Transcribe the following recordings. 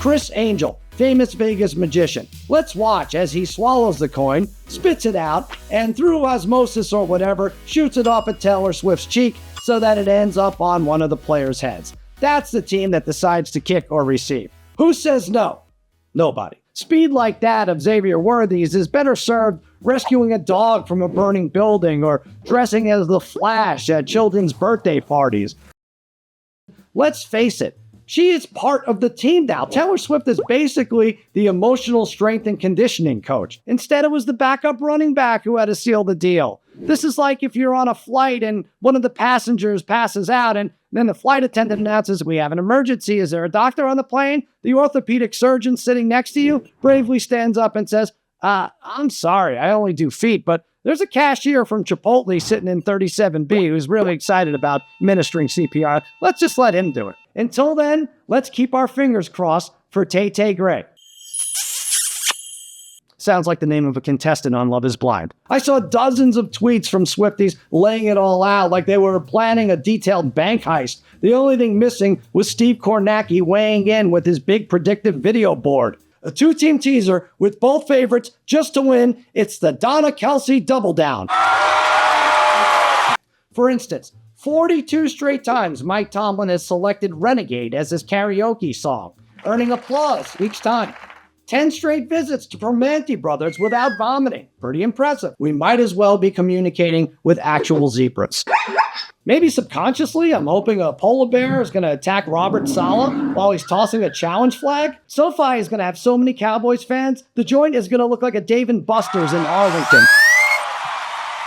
Chris Angel, famous Vegas magician. Let's watch as he swallows the coin, spits it out, and through osmosis or whatever, shoots it off at Taylor Swift's cheek so that it ends up on one of the players' heads. That's the team that decides to kick or receive. Who says no? Nobody. Speed like that of Xavier Worthy's is better served rescuing a dog from a burning building or dressing as the Flash at children's birthday parties. Let's face it, she is part of the team now. Taylor Swift is basically the emotional strength and conditioning coach. Instead, it was the backup running back who had to seal the deal. This is like if you're on a flight and one of the passengers passes out and then the flight attendant announces, "We have an emergency. Is there a doctor on the plane?" The orthopedic surgeon sitting next to you bravely stands up and says, "I'm sorry, I only do feet, but there's a cashier from Chipotle sitting in 37B who's really excited about ministering CPR. Let's just let him do it." Until then, let's keep our fingers crossed for Tay-Tay Gray. Sounds like the name of a contestant on Love is Blind. I saw dozens of tweets from Swifties laying it all out like they were planning a detailed bank heist. The only thing missing was Steve Kornacki weighing in with his big predictive video board. A two-team teaser with both favorites just to win. It's the Donna Kelsey double down. For instance, 42 straight times Mike Tomlin has selected Renegade as his karaoke song, earning applause each time. 10 straight visits to Permanente Brothers without vomiting. Pretty impressive. We might as well be communicating with actual zebras. Maybe subconsciously, I'm hoping a polar bear is going to attack Robert Saleh while he's tossing a challenge flag. SoFi is going to have so many Cowboys fans, the joint is going to look like a Dave & Buster's in Arlington.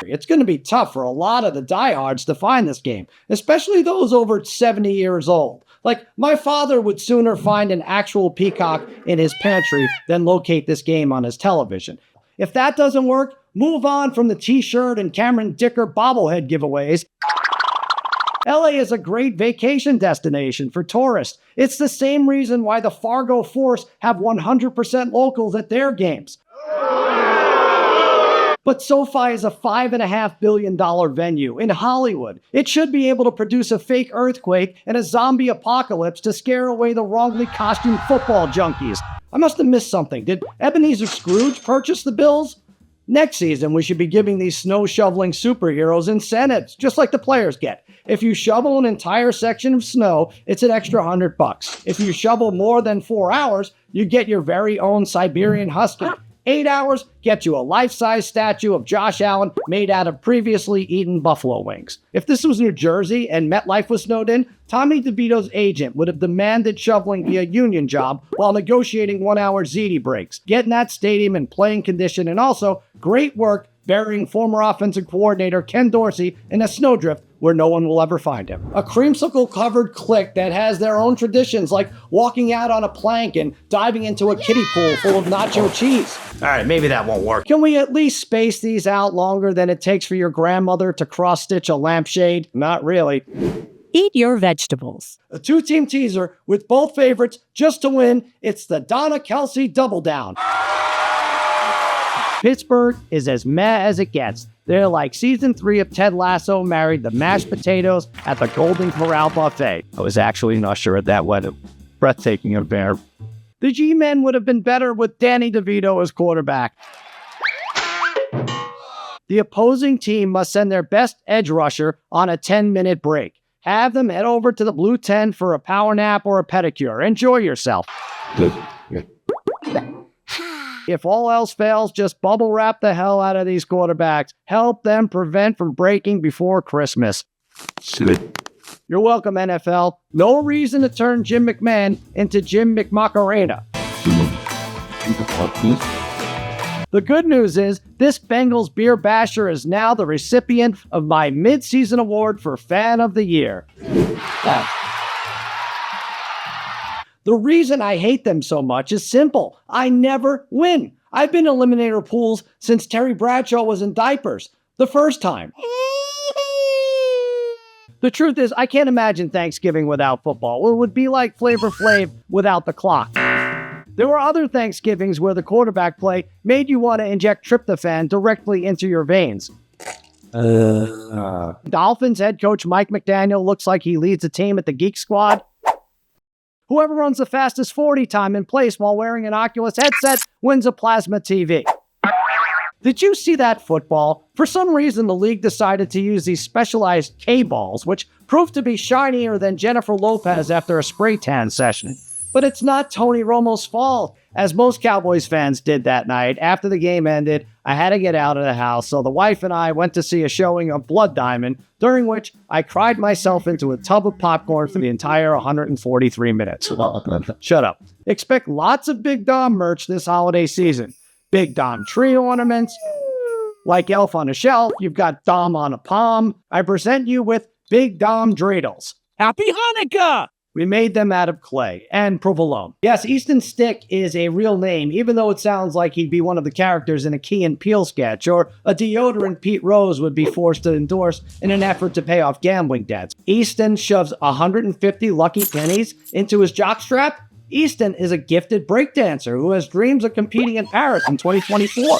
It's going to be tough for a lot of the diehards to find this game, especially those over 70 years old. Like, my father would sooner find an actual peacock in his pantry than locate this game on his television. If that doesn't work, move on from the t-shirt and Cameron Dicker bobblehead giveaways. LA is a great vacation destination for tourists. It's the same reason why the Fargo Force have 100% locals at their games. But SoFi is a $5.5 billion venue in Hollywood. It should be able to produce a fake earthquake and a zombie apocalypse to scare away the wrongly costumed football junkies. I must have missed something. Did Ebenezer Scrooge purchase the Bills? Next season, we should be giving these snow-shoveling superheroes incentives, just like the players get. If you shovel an entire section of snow, it's an extra $100. If you shovel more than 4 hours, you get your very own Siberian Husky. 8 hours gets you a life-size statue of Josh Allen made out of previously eaten buffalo wings. If this was New Jersey and MetLife was snowed in, Tommy DeVito's agent would have demanded shoveling be a union job while negotiating 1-hour ZD breaks, getting that stadium in playing condition, and also great work burying former offensive coordinator Ken Dorsey in a snowdrift where no one will ever find him. A creamsicle-covered clique that has their own traditions, like walking out on a plank and diving into a kiddie pool full of nacho cheese. All right, maybe that won't work. Can we at least space these out longer than it takes for your grandmother to cross-stitch a lampshade? Not really. Eat your vegetables. A two-team teaser with both favorites just to win. It's the Donna Kelsey double down. Pittsburgh is as meh as it gets. They're like season 3 of Ted Lasso married the mashed potatoes at the Golden Corral buffet. I was actually an usher at that wedding. Breathtaking affair. The G-Men would have been better with Danny DeVito as quarterback. The opposing team must send their best edge rusher on a 10-minute break. Have them head over to the Blue Tent for a power nap or a pedicure. Enjoy yourself. If all else fails, just bubble wrap the hell out of these quarterbacks. Help them prevent from breaking before Christmas. You're welcome, NFL. No reason to turn Jim McMahon into Jim McMacarena. The good news is, this Bengals beer basher is now the recipient of my mid-season award for Fan of the Year. The reason I hate them so much is simple. I never win. I've been in eliminator pools since Terry Bradshaw was in diapers. The first time. The truth is, I can't imagine Thanksgiving without football. It would be like Flavor Flav without the clock. There were other Thanksgivings where the quarterback play made you want to inject tryptophan directly into your veins. Dolphins head coach Mike McDaniel looks like he leads a team at the Geek Squad. Whoever runs the fastest 40 time in place while wearing an Oculus headset wins a plasma TV. Did you see that football? For some reason, the league decided to use these specialized K-balls, which proved to be shinier than Jennifer Lopez after a spray tan session. But it's not Tony Romo's fault. As most Cowboys fans did that night, after the game ended, I had to get out of the house, so the wife and I went to see a showing of Blood Diamond, during which I cried myself into a tub of popcorn for the entire 143 minutes. Shut up. Expect lots of Big Dom merch this holiday season. Big Dom tree ornaments. Like Elf on a Shelf, you've got Dom on a palm. I present you with Big Dom dreidels. Happy Hanukkah! We made them out of clay and provolone. Yes, Easton Stick is a real name, even though it sounds like he'd be one of the characters in a Key and Peele sketch, or a deodorant Pete Rose would be forced to endorse in an effort to pay off gambling debts. Easton shoves 150 lucky pennies into his jockstrap. Easton is a gifted breakdancer who has dreams of competing in Paris in 2024.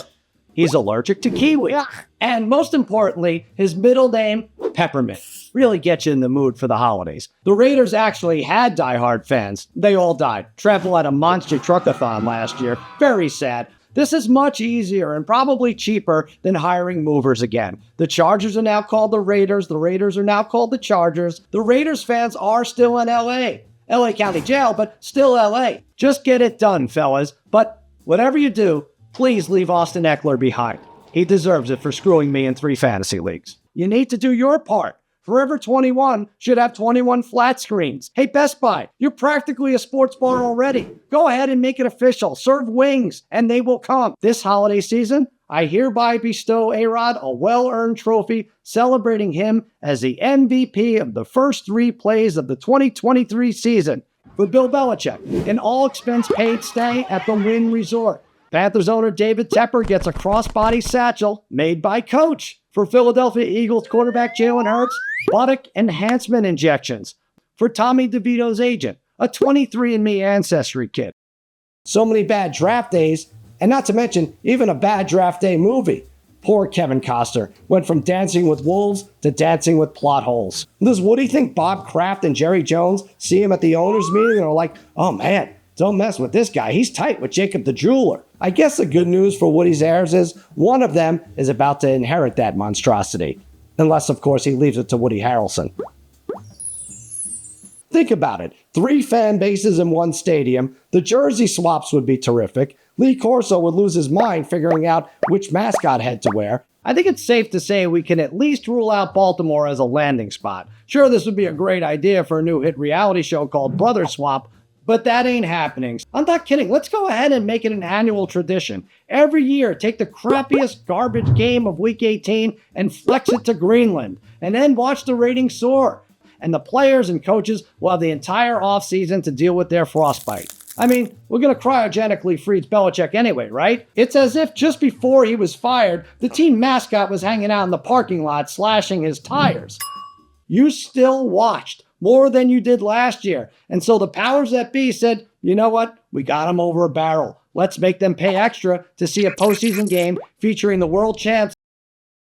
He's allergic to kiwi. And most importantly, his middle name, Peppermint. Really gets you in the mood for the holidays. The Raiders actually had diehard fans. They all died. Treble had a monster truckathon last year. Very sad. This is much easier and probably cheaper than hiring movers again. The Chargers are now called the Raiders. The Raiders are now called the Chargers. The Raiders fans are still in LA. LA County Jail, but still LA. Just get it done, fellas. But whatever you do, please leave Austin Eckler behind. He deserves it for screwing me in 3 fantasy leagues. You need to do your part. Forever 21 should have 21 flat screens. Hey, Best Buy, you're practically a sports bar already. Go ahead and make it official. Serve wings, and they will come. This holiday season, I hereby bestow A-Rod a well-earned trophy celebrating him as the MVP of the first 3 plays of the 2023 season. For Bill Belichick, an all-expense-paid stay at the Wynn Resort. Panthers owner David Tepper gets a crossbody satchel made by Coach. For Philadelphia Eagles quarterback Jalen Hurts, buttock enhancement injections. For Tommy DeVito's agent, a 23andMe ancestry kit. So many bad draft days, and not to mention even a bad draft day movie. Poor Kevin Costner went from Dancing with Wolves to Dancing with Plot Holes. Does Woody think Bob Kraft and Jerry Jones see him at the owners' meeting and are like, oh man, don't mess with this guy. He's tight with Jacob the Jeweler. I guess the good news for Woody's heirs is one of them is about to inherit that monstrosity. Unless, of course, he leaves it to Woody Harrelson. Think about it. 3 fan bases in 1 stadium. The jersey swaps would be terrific. Lee Corso would lose his mind figuring out which mascot head to wear. I think it's safe to say we can at least rule out Baltimore as a landing spot. Sure, this would be a great idea for a new hit reality show called Brother Swap, but that ain't happening. I'm not kidding. Let's go ahead and make it an annual tradition. Every year, take the crappiest garbage game of Week 18 and flex it to Greenland. And then watch the ratings soar. And the players and coaches will have the entire offseason to deal with their frostbite. I mean, we're going to cryogenically freeze Belichick anyway, right? It's as if just before he was fired, the team mascot was hanging out in the parking lot slashing his tires. You still watched more than you did last year. And so the powers that be said, you know what? We got them over a barrel. Let's make them pay extra to see a postseason game featuring the world champs.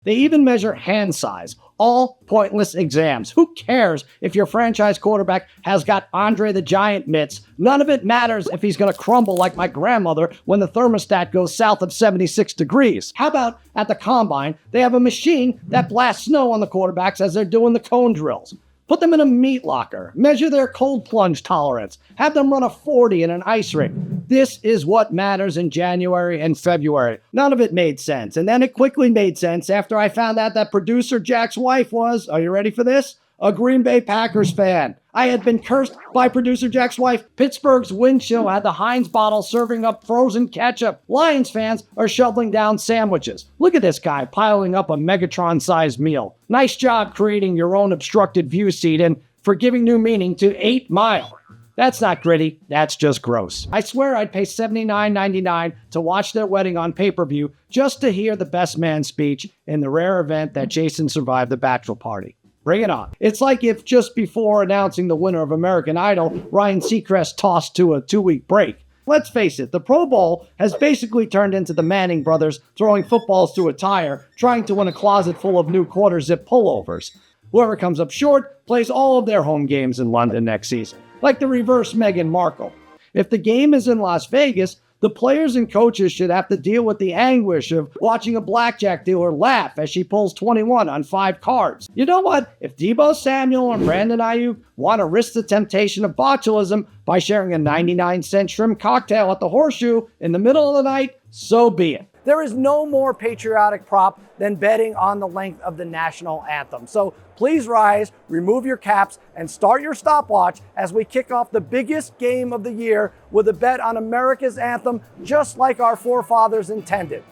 They even measure hand size. All pointless exams. Who cares if your franchise quarterback has got Andre the Giant mitts? None of it matters if he's going to crumble like my grandmother when the thermostat goes south of 76 degrees. How about at the combine, they have a machine that blasts snow on the quarterbacks as they're doing the cone drills. Put them in a meat locker. Measure their cold plunge tolerance. Have them run a 40 in an ice rink. This is what matters in January and February. None of it made sense. And then it quickly made sense after I found out that producer Jack's wife was, are you ready for this? A Green Bay Packers fan. I had been cursed by producer Jack's wife. Pittsburgh's wind chill had the Heinz bottle serving up frozen ketchup. Lions fans are shoveling down sandwiches. Look at this guy piling up a Megatron-sized meal. Nice job creating your own obstructed view seat and for giving new meaning to 8 Mile. That's not gritty, that's just gross. I swear I'd pay $79.99 to watch their wedding on pay-per-view just to hear the best man speech in the rare event that Jason survived the bachelor party. Bring it on. It's like if just before announcing the winner of American Idol, Ryan Seacrest tossed to a 2-week break. Let's face it, the Pro Bowl has basically turned into the Manning brothers throwing footballs through a tire, trying to win a closet full of new quarter-zip pullovers. Whoever comes up short plays all of their home games in London next season. like the reverse Meghan Markle. If the game is in Las Vegas, the players and coaches should have to deal with the anguish of watching a blackjack dealer laugh as she pulls 21 on 5 cards. You know what? If Deebo Samuel and Brandon Ayuk want to risk the temptation of botulism by sharing a 99-cent shrimp cocktail at the Horseshoe in the middle of the night, so be it. There is no more patriotic prop than betting on the length of the national anthem. So please rise, remove your caps, and start your stopwatch as we kick off the biggest game of the year with a bet on America's anthem, just like our forefathers intended.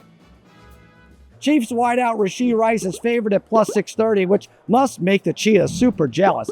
Chiefs wideout Rashee Rice is favored at plus 630, which must make the Cheetahs super jealous.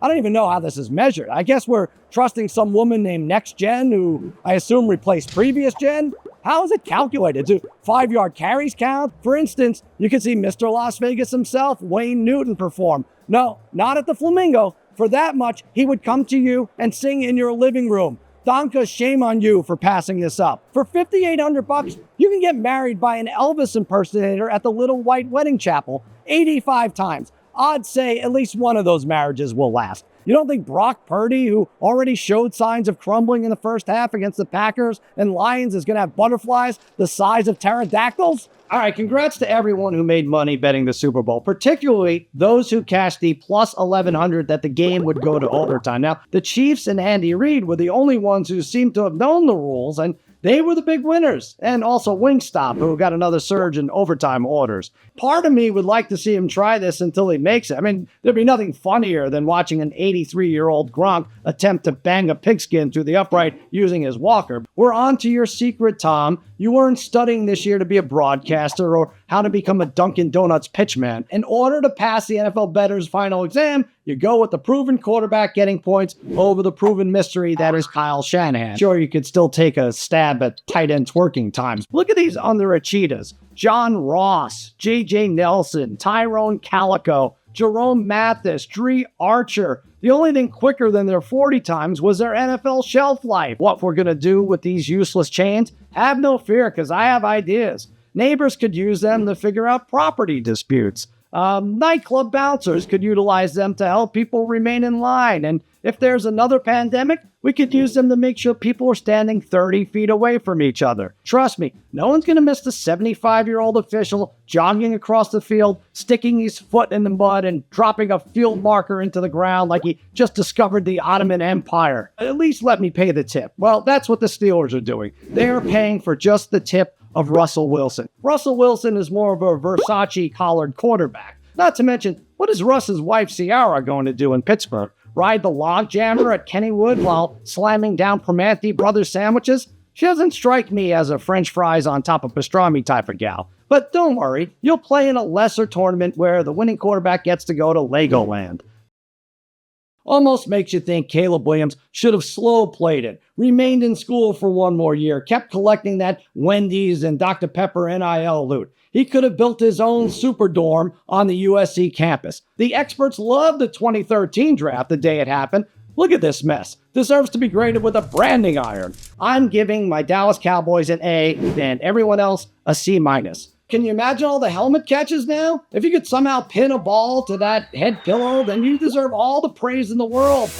I don't even know how this is measured. I guess we're trusting some woman named Next Gen, who I assume replaced previous gen. How is it calculated? Do 5-yard carries count? For instance, you can see Mr. Las Vegas himself, Wayne Newton, perform. No, not at the Flamingo. For that much, he would come to you and sing in your living room. Donka, shame on you for passing this up. For $5,800, you can get married by an Elvis impersonator at the Little White Wedding Chapel 85 times. Odds say at least one of those marriages will last. You don't think Brock Purdy, who already showed signs of crumbling in the first half against the Packers and Lions, is going to have butterflies the size of pterodactyls? All right, congrats to everyone who made money betting the Super Bowl, particularly those who cashed the plus 1,100 that the game would go to overtime. Now, the Chiefs and Andy Reid were the only ones who seemed to have known the rules, and they were the big winners. And also Wingstop, who got another surge in overtime orders. Part of me would like to see him try this until he makes it. I mean, there'd be nothing funnier than watching an 83-year-old Gronk attempt to bang a pigskin through the upright using his walker. We're on to your secret, Tom. You weren't studying this year to be a broadcaster or how to become a Dunkin' Donuts pitchman. In order to pass the NFL bettor's final exam, you go with the proven quarterback getting points over the proven mystery that is Kyle Shanahan. Sure, you could still take a stab at tight end twerking times. Look at these underachievers. John Ross, J.J. Nelson, Tyrone Calico, Jerome Mathis, Dree Archer. The only thing quicker than their 40 times was their NFL shelf life. What we're going to do with these useless chains? Have no fear, because I have ideas. Neighbors could use them to figure out property disputes. Nightclub bouncers could utilize them to help people remain in line. And if there's another pandemic, we could use them to make sure people are standing 30 feet away from each other. Trust me, no one's going to miss the 75-year-old official jogging across the field, sticking his foot in the mud and dropping a field marker into the ground like he just discovered the Ottoman Empire. At least let me pay the tip. Well, that's what the Steelers are doing. They're paying for just the tip of Russell Wilson. Russell Wilson is more of a Versace collared quarterback. Not to mention, what is Russ's wife Ciara going to do in Pittsburgh? Ride the log jammer at Kennywood while slamming down Primanti Brothers sandwiches? She doesn't strike me as a French fries on top of pastrami type of gal. But don't worry, you'll play in a lesser tournament where the winning quarterback gets to go to Legoland. Almost makes you think Caleb Williams should have slow played it, remained in school for one more year, kept collecting that Wendy's and Dr. Pepper NIL loot. He could have built his own Superdome on the USC campus. The experts loved the 2013 draft the day it happened. Look at this mess. Deserves to be graded with a branding iron. I'm giving my Dallas Cowboys an A and everyone else a C-. Can you imagine all the helmet catches now? If you could somehow pin a ball to that head pillow, then you deserve all the praise in the world.